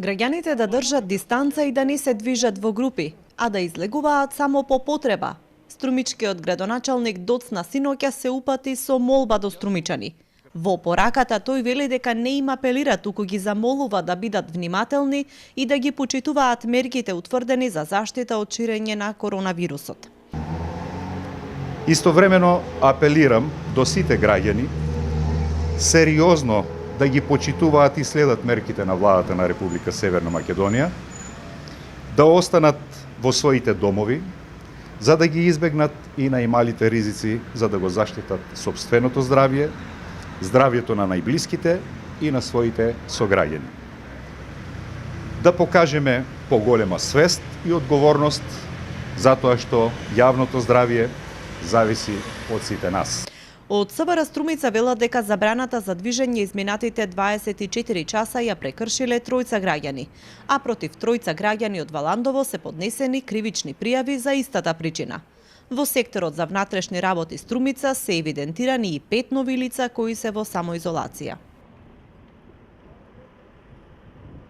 Граѓаните да држат дистанца и да не се движат во групи, а да излегуваат само по потреба. Струмичкиот градоначалник доцна синоќа се упати со молба до струмичани. Во пораката тој вели дека не им апелира, туку ги замолува да бидат внимателни и да ги почитуваат мерките утврдени за заштита од ширење на коронавирусот. Истовремено апелирам до сите граѓани сериозно да ги почитуваат и следат мерките на владата на Република Северна Македонија, да останат во своите домови, за да ги избегнат и најмалите ризици, за да го заштитат сопственото здравје, здравјето на најблиските и на своите сограѓани. Да покажеме поголема свест и одговорност, затоа што јавното здравје зависи од сите нас. Од СВР Струмица велат дека забраната за движење изминатите 24 часа ја прекршиле тројца граѓани, а против тројца граѓани од Валандово се поднесени кривични пријави за истата причина. Во секторот за внатрешни работи Струмица се евидентирани и 5 нови лица кои се во самоизолација.